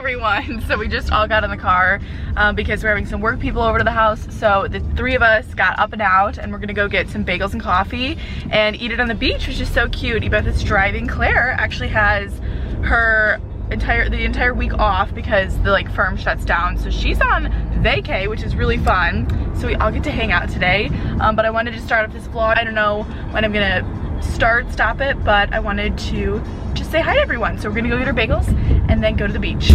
everyone. So we just all got in the car because we're having some work people over to the house. So the three of us got up and out, and we're gonna go get some bagels and coffee and eat it on the beach, which is so cute. Ebeth is driving. Claire actually has her the entire week off because the firm shuts down, so she's on vacay, which is really fun. So we all get to hang out today. But I wanted to start off this vlog. I don't know when I'm gonna stop it, but I wanted to just say hi to everyone. So we're gonna go get our bagels and then go to the beach.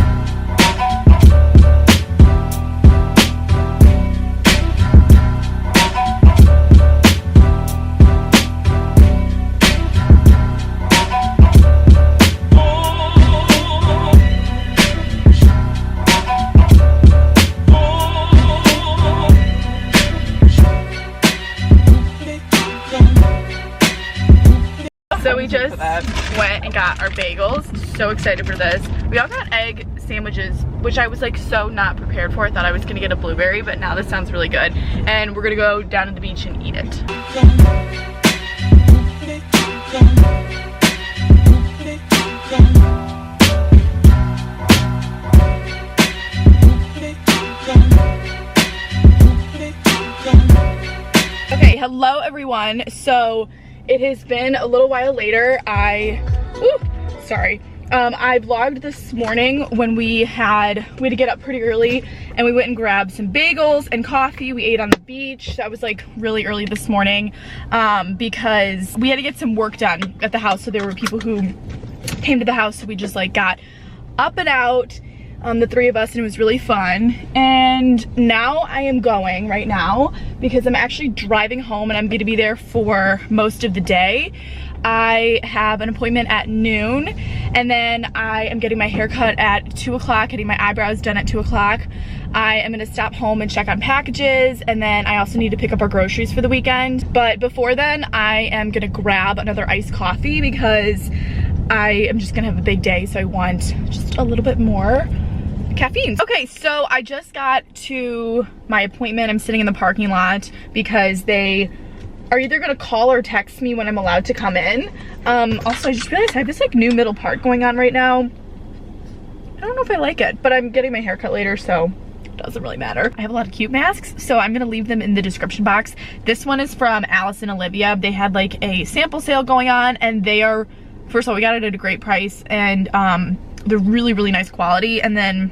So we just went and got our bagels. So excited for this. We all got egg sandwiches, which I was so not prepared for. I thought I was gonna get a blueberry, but now this sounds really good. And we're gonna go down to the beach and eat it. Okay, hello everyone. So it has been a little while later. I vlogged this morning when we had to get up pretty early, and we went and grabbed some bagels and coffee. We ate on the beach. That was really early this morning because we had to get some work done at the house. So there were people who came to the house, so we just got up and out, the three of us, and it was really fun. And now I am going right now because I'm actually driving home, and I'm going to be there for most of the day. I have an appointment at noon, and then I am getting my hair cut at 2 o'clock, getting my eyebrows done at 2 o'clock. I am going to stop home and check on packages, and then I also need to pick up our groceries for the weekend. But before then, I am going to grab another iced coffee because I am just going to have a big day, so I want just a little bit more caffeine. Okay, so I just got to my appointment. I'm sitting in the parking lot because they are either gonna call or text me when I'm allowed to come in. Also, I just realized I have this new middle part going on right now. I don't know if I like it, but I'm getting my hair cut later, so it doesn't really matter. I have a lot of cute masks, so I'm gonna leave them in the description box. This one is from Alice and Olivia. They had a sample sale going on, and they are, first of all, we got it at a great price, and they're really nice quality. And then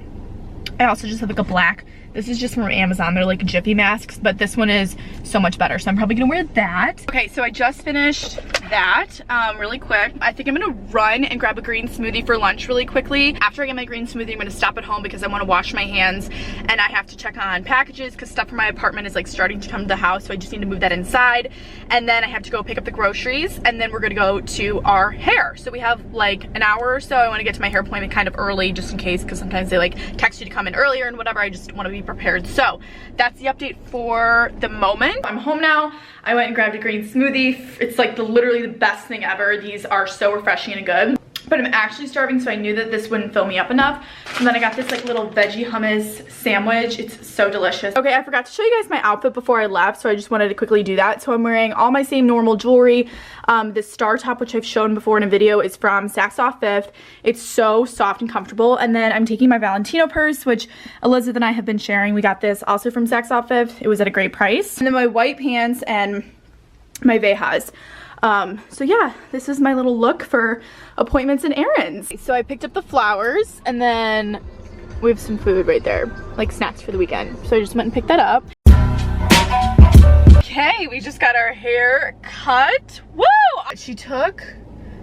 I also just have a black, this is just from Amazon. They're Jiffy masks, but this one is so much better. So I'm probably gonna wear that. Okay, so I just finished that really quick. I think I'm gonna run and grab a green smoothie for lunch really quickly. After I get my green smoothie, I'm gonna stop at home because I wanna wash my hands, and I have to check on packages because stuff from my apartment is starting to come to the house, so I just need to move that inside. And then I have to go pick up the groceries, and then we're gonna go to our hair. So we have an hour or so. I wanna get to my hair appointment kind of early just in case, because sometimes they text you to come in earlier and whatever. I just wanna be prepared. So that's the update for the moment. I'm home now. I went and grabbed a green smoothie. It's literally the best thing ever. These are so refreshing and good. But I'm actually starving, so I knew that this wouldn't fill me up enough. And then I got this little veggie hummus sandwich. It's so delicious. Okay, I forgot to show you guys my outfit before I left, so I just wanted to quickly do that. So I'm wearing all my same normal jewelry. This star top, which I've shown before in a video, is from Saks Off Fifth. It's so soft and comfortable. And then I'm taking my Valentino purse, which Elizabeth and I have been sharing. We got this also from Saks Off Fifth. It was at a great price. And then my white pants and my Vejas. So yeah, this is my little look for appointments and errands. So I picked up the flowers, and then we have some food right there, snacks for the weekend. So I just went and picked that up. Okay, we just got our hair cut. Woo! She took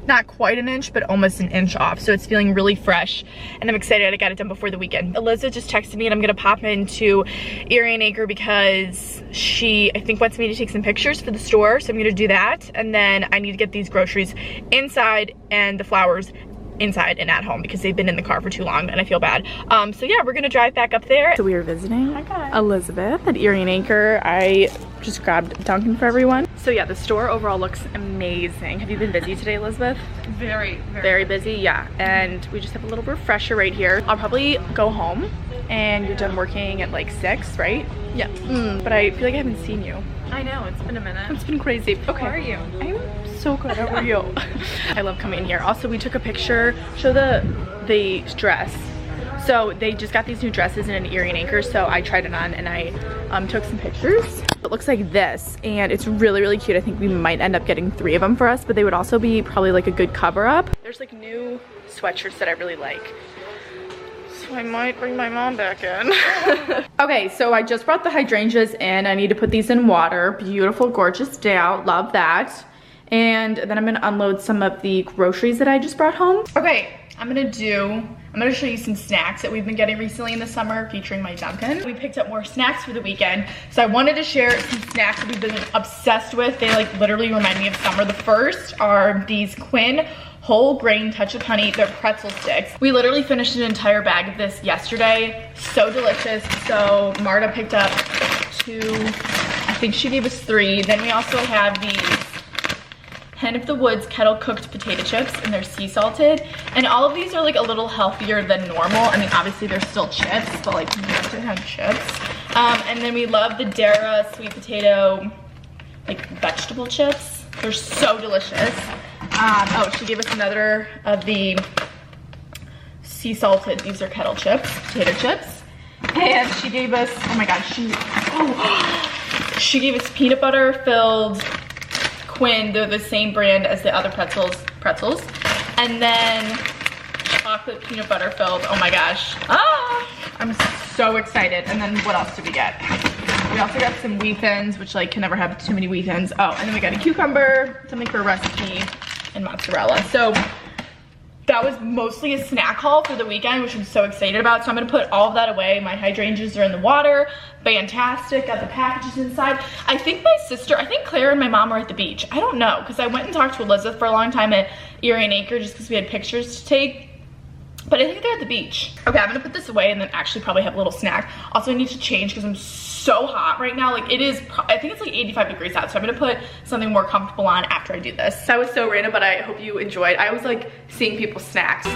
not quite an inch, but almost an inch off, so it's feeling really fresh, and I'm excited. I got it done before the weekend. Elizabeth just texted me, and I'm gonna pop into Erie and Acre because she, I think, wants me to take some pictures for the store, so I'm gonna do that. And then I need to get these groceries inside and the flowers inside and at home because they've been in the car for too long and I feel bad. So yeah, we're gonna drive back up there. So we are visiting Elizabeth at Erie and Acre. I just grabbed Dunkin' for everyone. So yeah, the store overall looks amazing. Have you been busy today, Elizabeth? Very busy, yeah. And we just have a little refresher right here. I'll probably go home, and you're done working at 6, right? Yeah. But I feel like I haven't seen you. I know, it's been a minute. It's been crazy. Okay. How are you? I'm so good. How are you? I love coming in here. Also, we took a picture. Show the dress. So they just got these new dresses in an Erie and Anchor, so I tried it on and I took some pictures. It looks like this, and it's really, really cute. I think we might end up getting 3 of them for us, but they would also be probably like a good cover up. There's like new sweatshirts that I really like, so I might bring my mom back in. Okay, so I just brought the hydrangeas in. I need to put these in water. Beautiful, gorgeous day out, love that. And then I'm gonna unload some of the groceries that I just brought home. Okay, I'm gonna show you some snacks that we've been getting recently in the summer featuring my Duncan. We picked up more snacks for the weekend, so I wanted to share some snacks that we've been obsessed with. They like literally remind me of summer. The first are these Quinn whole grain touch of honey. They're pretzel sticks. We literally finished an entire bag of this yesterday. So delicious. So Marta picked up 2, I think she gave us 3. Then we also have these Hen of the Woods kettle cooked potato chips, and they're sea salted. And all of these are like a little healthier than normal. I mean, obviously they're still chips, but like you have to have chips. And then we love the Dara sweet potato like vegetable chips. They're so delicious. Oh, she gave us another of the sea salted, these are Kettle chips, potato chips. And she gave us, oh my god, she gave us peanut butter filled Quinn. They're the same brand as the other pretzels. And then chocolate peanut butter filled, oh my gosh. I'm so excited. And then what else did we get? We also got some wheat thins, which like can never have too many wheat thins. Oh, and then we got a cucumber, something for a recipe, and mozzarella. So that was mostly a snack haul for the weekend, which I'm so excited about. So I'm gonna put all of that away. My hydrangeas are in the water. Fantastic, got the packages inside. I think Claire and my mom are at the beach. I don't know, because I went and talked to Elizabeth for a long time at Erie and Anchor just because we had pictures to take. But I think they're at the beach. Okay, I'm gonna put this away and then actually probably have a little snack. Also, I need to change because I'm so hot right now. Like it is, I think it's like 85 degrees out. So I'm gonna put something more comfortable on after I do this. That was so random, but I hope you enjoyed. I always like seeing people's snacks.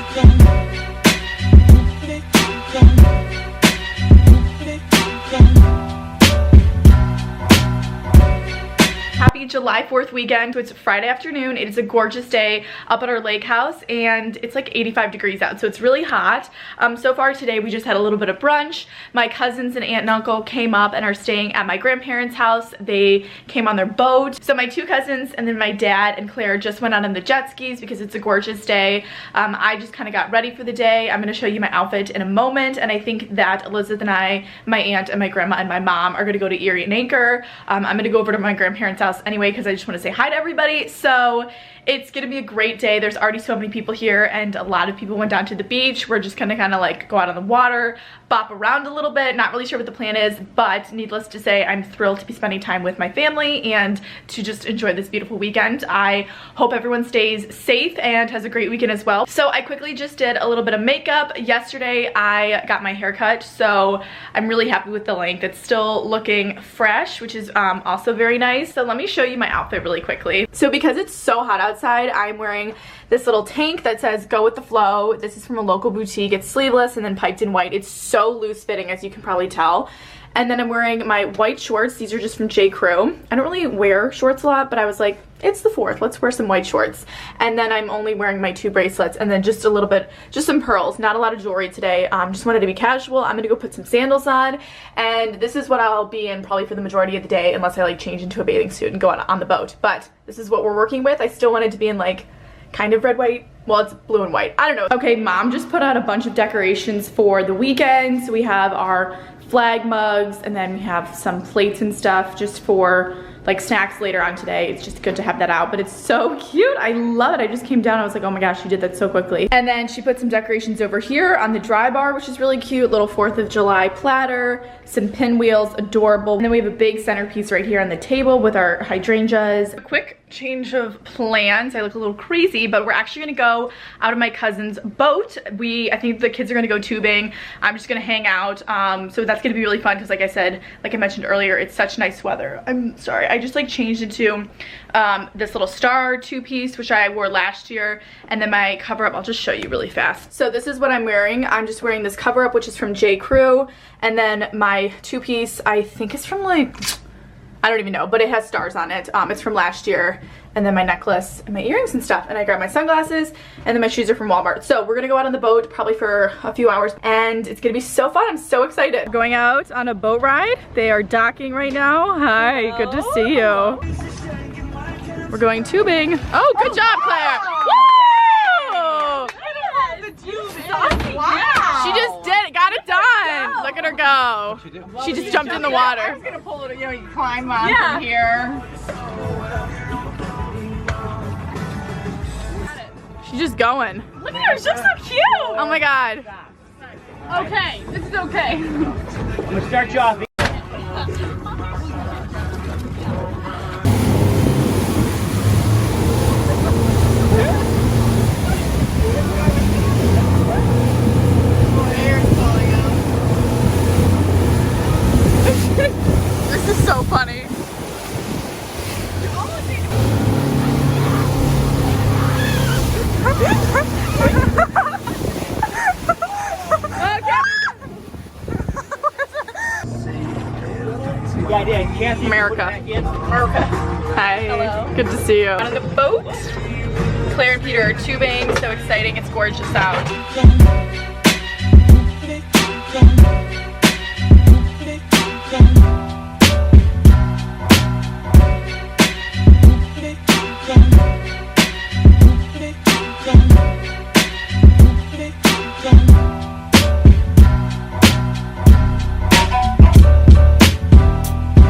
Happy July 4th weekend. So it's Friday afternoon. It is a gorgeous day up at our lake house and it's like 85 degrees out, so it's really hot. So far today we just had a little bit of brunch. My cousins and aunt and uncle came up and are staying at my grandparents' house. They came on their boat. So my 2 cousins and then my dad and Claire just went out on the jet skis because it's a gorgeous day. I just kind of got ready for the day. I'm going to show you my outfit in a moment, and I think that Elizabeth and I, my aunt and my grandma and my mom are going to go to Erie and Anchor. I'm going to go over to my grandparents' house anyway because I just want to say hi to everybody. So it's gonna be a great day. There's already so many people here and a lot of people went down to the beach. We're just gonna kind of like go out on the water, bop around a little bit. Not really sure what the plan is, but needless to say, I'm thrilled to be spending time with my family and to just enjoy this beautiful weekend. I hope everyone stays safe and has a great weekend as well. So I quickly just did a little bit of makeup. Yesterday I got my hair cut, so I'm really happy with the length. It's still looking fresh, which is also very nice. So let me show you my outfit really quickly. So because it's so hot outside, I'm wearing this little tank that says go with the flow. This is from a local boutique. It's sleeveless and then piped in white. It's so loose fitting, as you can probably tell. And then I'm wearing my white shorts. These are just from J. Crew. I don't really wear shorts a lot, but I was like, it's the 4th, let's wear some white shorts. And then I'm only wearing my 2 bracelets and then just a little bit, just some pearls, not a lot of jewelry today. Just wanted to be casual. I'm gonna go put some sandals on, and this is what I'll be in probably for the majority of the day unless I like change into a bathing suit and go out on the boat. But this is what we're working with. I still wanted to be in like kind of red, white. Well, it's blue and white. I don't know. Okay, mom just put out a bunch of decorations for the weekend. So we have our flag mugs and then we have some plates and stuff just for like snacks later on today. It's just good to have that out, but it's so cute. I love it. I just came down, I was like, oh my gosh, you did that so quickly. And then she put some decorations over here on the dry bar, which is really cute. Little 4th of July platter, some pinwheels, adorable. And then we have a big centerpiece right here on the table with our hydrangeas. A quick change of plans. I look a little crazy, but we're actually gonna go out of my cousin's boat. I think the kids are gonna go tubing. I'm just gonna hang out. So that's gonna be really fun because like I said, like I mentioned earlier, it's such nice weather. I'm sorry, I just like changed into this little star 2-piece, which I wore last year, and then my cover up, I'll just show you really fast. So this is what I'm wearing. I'm just wearing this cover up, which is from J. Crew, and then my 2-piece, I think is from like, I don't even know, but it has stars on it. It's from last year. And then my necklace and my earrings and stuff. And I grabbed my sunglasses, and then my shoes are from Walmart. So we're gonna go out on the boat probably for a few hours, and it's gonna be so fun. I'm so excited. We're going out on a boat ride. They are docking right now. Hi, hello. Good to see you. We're going tubing. Oh, good job, Claire. Woo! Wow. She just did it, got it done. Look at her go. She just jumped in the water. I was gonna pull it, you know, you climb on from here. She's just going. Look at her, she looks so cute. Oh my God. Okay, this is okay. I'm gonna start you off. This is so funny. America. America. Hi. Hello. Good to see you. On the boat. Claire and Peter are tubing. So exciting. It's gorgeous out.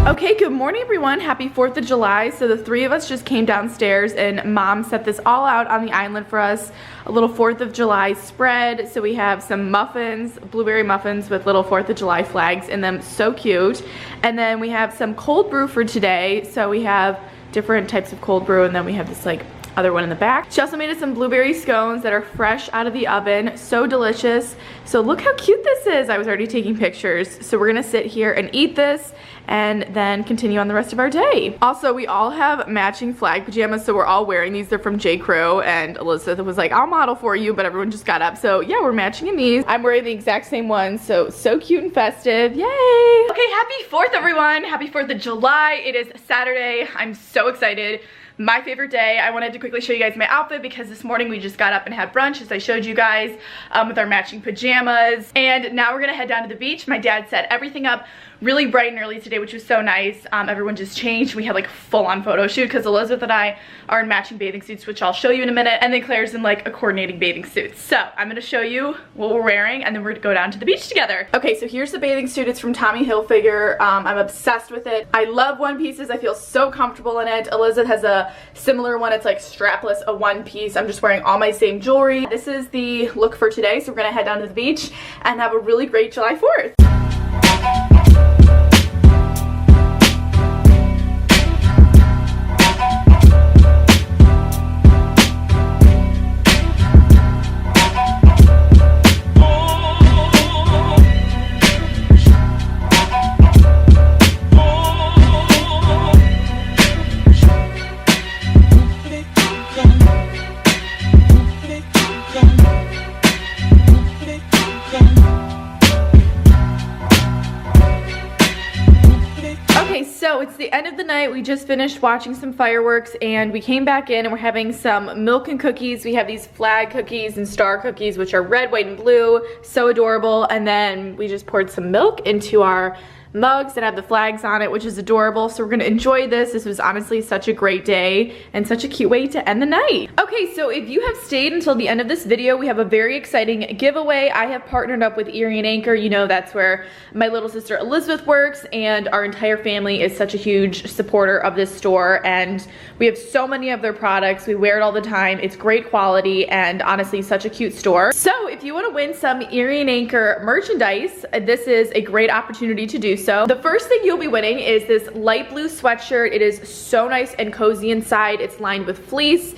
Okay, good morning everyone. Happy 4th of July. So the three of us just came downstairs and Mom set this all out on the island for us. A little 4th of July spread. So we have some muffins, blueberry muffins with little 4th of July flags in them. So cute. And then we have some cold brew for today. So we have different types of cold brew, and then we have this like other one in the back. She also made us some blueberry scones that are fresh out of the oven. So delicious. So look how cute this is. I was already taking pictures. So we're gonna sit here and eat this and then continue on the rest of our day. Also, we all have matching flag pajamas, so we're all wearing these. They're from J. Crew, and Elizabeth was like, I'll model for you, but everyone just got up. So yeah, we're matching in these. I'm wearing the exact same ones, so cute and festive. Yay! Okay, happy 4th everyone. Happy 4th of July. It is Saturday. I'm so excited. My favorite day. I wanted to quickly show you guys my outfit because this morning we just got up and had brunch, as I showed you guys, with our matching pajamas. And now we're gonna head down to the beach. My dad set everything up really bright and early today, which was so nice. Everyone just changed. We had like a full-on photo shoot because Elizabeth and I are in matching bathing suits, which I'll show you in a minute. And then Claire's in like a coordinating bathing suit. So I'm gonna show you what we're wearing, and then we're gonna go down to the beach together. Okay, so here's the bathing suit. It's from Tommy Hilfiger. I'm obsessed with it. I love one pieces. I feel so comfortable in it. Elizabeth has a similar one. It's like strapless, a one piece. I'm just wearing all my same jewelry. This is the look for today. So we're gonna head down to the beach and have a really great July 4th. So it's the end of the night. We just finished watching some fireworks and we came back in and we're having some milk and cookies. We have these flag cookies and star cookies, which are red, white, and blue. So adorable. And then we just poured some milk into our mugs that have the flags on it, which is adorable. So we're gonna enjoy this. This was honestly such a great day and such a cute way to end the night. Okay, so if you have stayed until the end of this video, we have a very exciting giveaway. I have partnered up with Erie and Anchor. You know, that's where my little sister Elizabeth works, and our entire family is such a huge supporter of this store, and we have so many of their products. We wear it all the time. It's great quality and honestly such a cute store. So if you want to win some Erie and Anchor merchandise, this is a great opportunity to do so. The first thing you'll be winning is this light blue sweatshirt. It is so nice and cozy inside. It's lined with fleece.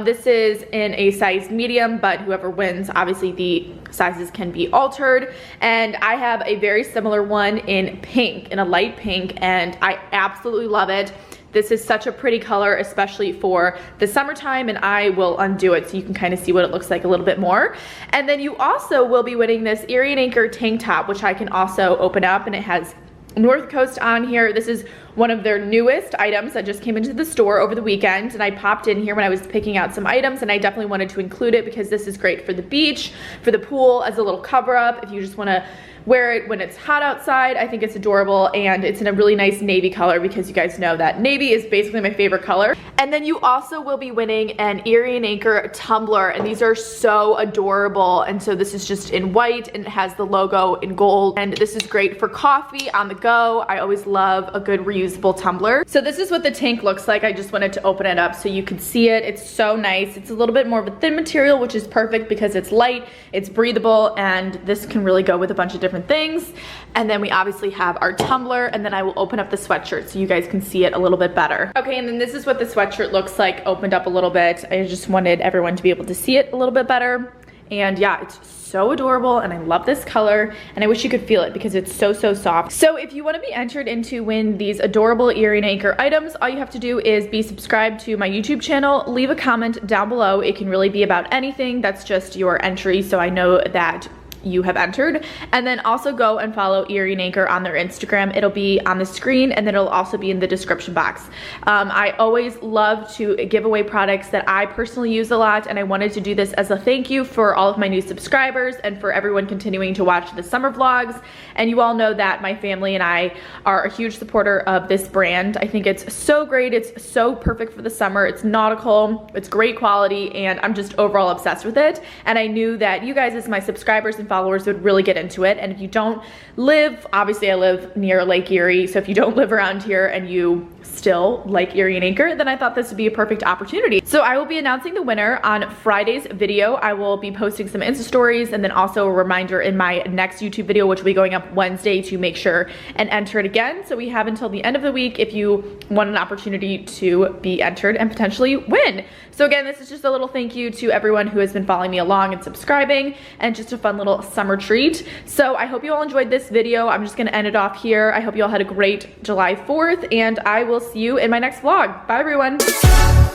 This is in a size medium, but whoever wins, obviously the sizes can be altered. And I have a very similar one in pink, in a light pink, and I absolutely love it. This is such a pretty color, especially for the summertime, and I will undo it so you can kind of see what it looks like a little bit more. And then you also will be winning this Erie and Anchor tank top, which I can also open up, and it has North Coast on here. This is one of their newest items that just came into the store over the weekend, and I popped in here when I was picking out some items, and I definitely wanted to include it because this is great for the beach, for the pool, as a little cover up if you just want to wear it when it's hot outside. I think it's adorable, and it's in a really nice navy color because you guys know that navy is basically my favorite color. And then you also will be winning an Erie and Anchor tumbler, and these are so adorable. And so this is just in white, and it has the logo in gold, and this is great for coffee on the go. I always love a good reusable tumbler. So this is what the tank looks like. I just wanted to open it up so you could see it. It's so nice. It's a little bit more of a thin material, which is perfect because it's light, it's breathable, and this can really go with a bunch of different things. And then we obviously have our tumbler, and then I will open up the sweatshirt so you guys can see it a little bit better. Okay, and then this is what the sweatshirt looks like opened up a little bit. I just wanted everyone to be able to see it a little bit better. And yeah, it's so adorable, and I love this color, and I wish you could feel it because it's so soft. So if you want to be entered into win these adorable Erie and Anchor items, all you have to do is be subscribed to my YouTube channel, leave a comment down below. It can really be about anything. That's just your entry, so I know that you have entered. And then also go and follow Erie and Anchor on their Instagram. It'll be on the screen, and then it'll also be in the description box. I always love to give away products that I personally use a lot, and I wanted to do this as a thank you for all of my new subscribers and for everyone continuing to watch the summer vlogs. And you all know that my family and I are a huge supporter of this brand. I think it's so great. It's so perfect for the summer. It's nautical, it's great quality, and I'm just overall obsessed with it. And I knew that you guys as my subscribers and followers would really get into it. And if you don't live, obviously I live near Lake Erie, so if you don't live around here and you still like Erie and Anchor, then I thought this would be a perfect opportunity. So I will be announcing the winner on Friday's video. I will be posting some Insta stories, and then also a reminder in my next YouTube video, which will be going up Wednesday, to make sure and enter it again. So we have until the end of the week if you want an opportunity to be entered and potentially win. So again, this is just a little thank you to everyone who has been following me along and subscribing, and just a fun little summer treat. So I hope you all enjoyed this video. I'm just gonna end it off here. I hope you all had a great July 4th, and I will see you in my next vlog. Bye everyone.